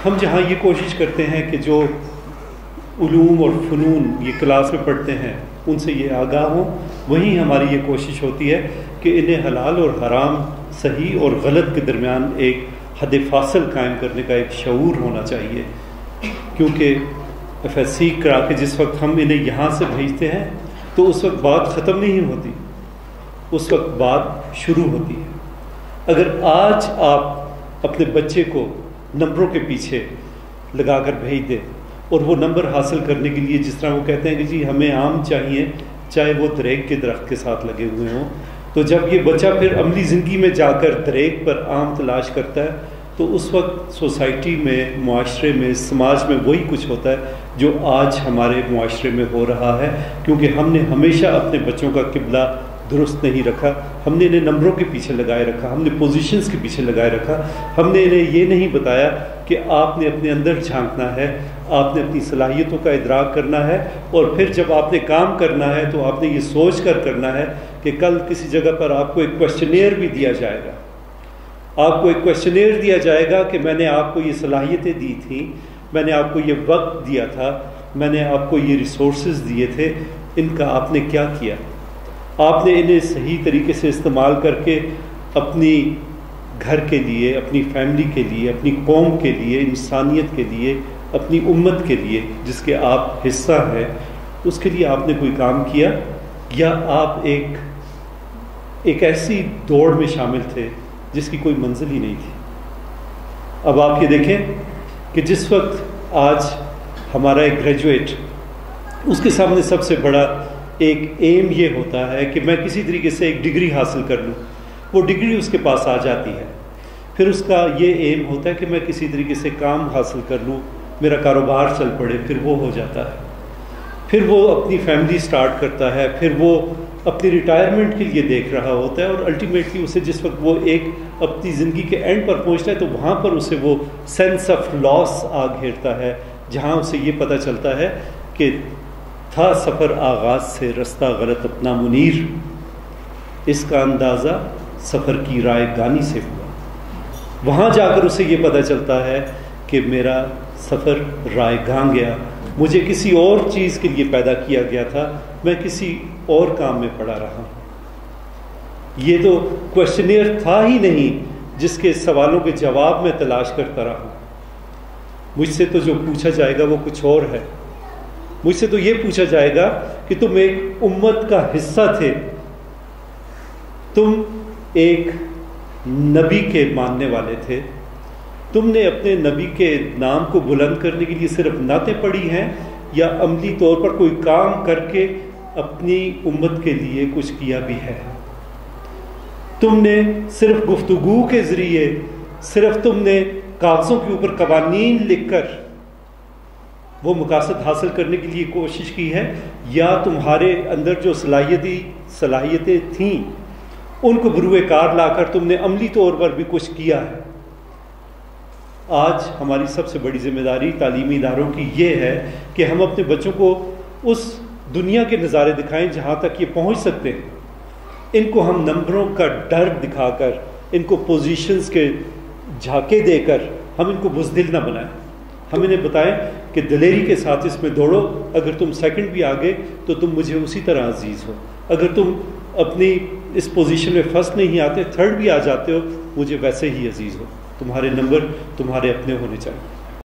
ہم جہاں یہ کوشش کرتے ہیں کہ جو علوم اور فنون یہ کلاس میں پڑھتے ہیں ان سے یہ آگاہ ہوں، وہیں ہماری یہ کوشش ہوتی ہے کہ انہیں حلال اور حرام، صحیح اور غلط کے درمیان ایک حد فاصل قائم کرنے کا ایک شعور ہونا چاہیے، کیونکہ ایف ایس سی کرا کے جس وقت ہم انہیں یہاں سے بھیجتے ہیں تو اس وقت بات ختم نہیں ہوتی، اس وقت بات شروع ہوتی ہے۔ اگر آج آپ اپنے بچے کو نمبروں کے پیچھے لگا کر بھیج دیں اور وہ نمبر حاصل کرنے کے لیے جس طرح وہ کہتے ہیں کہ جی ہمیں آم چاہیے، چاہے وہ دریگ کے درخت کے ساتھ لگے ہوئے ہوں، تو جب یہ بچہ پھر عملی زندگی میں جا کر دریگ پر آم تلاش کرتا ہے تو اس وقت سوسائٹی میں، معاشرے میں، سماج میں وہی کچھ ہوتا ہے جو آج ہمارے معاشرے میں ہو رہا ہے، کیونکہ ہم نے ہمیشہ اپنے بچوں کا قبلہ درست نہیں رکھا، ہم نے انہیں نمبروں کے پیچھے لگائے رکھا، ہم نے پوزیشنز کے پیچھے لگائے رکھا، ہم نے انہیں یہ نہیں بتایا کہ آپ نے اپنے اندر جھانکنا ہے، آپ نے اپنی صلاحیتوں کا ادراک کرنا ہے، اور پھر جب آپ نے کام کرنا ہے تو آپ نے یہ سوچ کر کرنا ہے کہ کل کسی جگہ پر آپ کو ایک کویسچنیئر بھی دیا جائے گا، آپ کو ایک کویسچنیئر دیا جائے گا کہ میں نے آپ کو یہ صلاحیتیں دی تھیں، میں نے آپ کو یہ وقت دیا تھا، میں نے آپ کو یہ ریسورسز دیے تھے، ان کا آپ نے کیا کیا؟ آپ نے انہیں صحیح طریقے سے استعمال کر کے اپنی گھر کے لیے، اپنی فیملی کے لیے، اپنی قوم کے لیے، انسانیت کے لیے، اپنی امت کے لیے جس کے آپ حصہ ہیں، اس کے لیے آپ نے کوئی کام کیا، یا آپ ایک ایسی دوڑ میں شامل تھے جس کی کوئی منزل ہی نہیں تھی؟ اب آپ یہ دیکھیں کہ جس وقت آج ہمارا ایک گریجویٹ، اس کے سامنے سب سے بڑا ایک ایم یہ ہوتا ہے کہ میں کسی طریقے سے ایک ڈگری حاصل کر لوں، وہ ڈگری اس کے پاس آ جاتی ہے، پھر اس کا یہ ایم ہوتا ہے کہ میں کسی طریقے سے کام حاصل کر لوں، میرا کاروبار چل پڑے، پھر وہ ہو جاتا ہے، پھر وہ اپنی فیملی سٹارٹ کرتا ہے، پھر وہ اپنی ریٹائرمنٹ کے لیے دیکھ رہا ہوتا ہے، اور الٹیمیٹلی اسے جس وقت وہ ایک اپنی زندگی کے اینڈ پر پہنچتا ہے تو وہاں پر اسے وہ سینس آف لاس آ گھیرتا ہے، جہاں اسے یہ پتہ چلتا ہے کہ تھا سفر آغاز سے رستہ غلط اپنا منیر، اس کا اندازہ سفر کی رائے گانی سے ہوا۔ وہاں جا کر اسے یہ پتہ چلتا ہے کہ میرا سفر رائے گاں گیا، مجھے کسی اور چیز کے لیے پیدا کیا گیا تھا، میں کسی اور کام میں پڑا رہا۔ یہ تو کویسچنیئر تھا ہی نہیں جس کے سوالوں کے جواب میں تلاش کرتا رہا، مجھ سے تو جو پوچھا جائے گا وہ کچھ اور ہے، مجھ سے تو یہ پوچھا جائے گا کہ تم ایک امت کا حصہ تھے، تم ایک نبی کے ماننے والے تھے، تم نے اپنے نبی کے نام کو بلند کرنے کے لیے صرف نعتیں پڑھی ہیں یا عملی طور پر کوئی کام کر کے اپنی امت کے لیے کچھ کیا بھی ہے؟ تم نے صرف گفتگو کے ذریعے، صرف تم نے کاغذوں کے اوپر قوانین لکھ کر وہ مقاصد حاصل کرنے کے لیے کوشش کی ہے، یا تمہارے اندر جو صلاحیتیں تھیں ان کو بروئے کار لا کر تم نے عملی طور پر بھی کچھ کیا ہے؟ آج ہماری سب سے بڑی ذمہ داری تعلیمی اداروں کی یہ ہے کہ ہم اپنے بچوں کو اس دنیا کے نظارے دکھائیں جہاں تک یہ پہنچ سکتے ہیں، ان کو ہم نمبروں کا ڈر دکھا کر، ان کو پوزیشنز کے جھاکے دے کر ہم ان کو بزدل نہ بنائیں، ہم انہیں بتائیں کہ دلیری کے ساتھ اس میں دوڑو، اگر تم سیکنڈ بھی آگے تو تم مجھے اسی طرح عزیز ہو، اگر تم اپنی اس پوزیشن میں فرسٹ نہیں آتے، تھرڈ بھی آ جاتے ہو، مجھے ویسے ہی عزیز ہو، تمہارے نمبر تمہارے اپنے ہونے چاہیے۔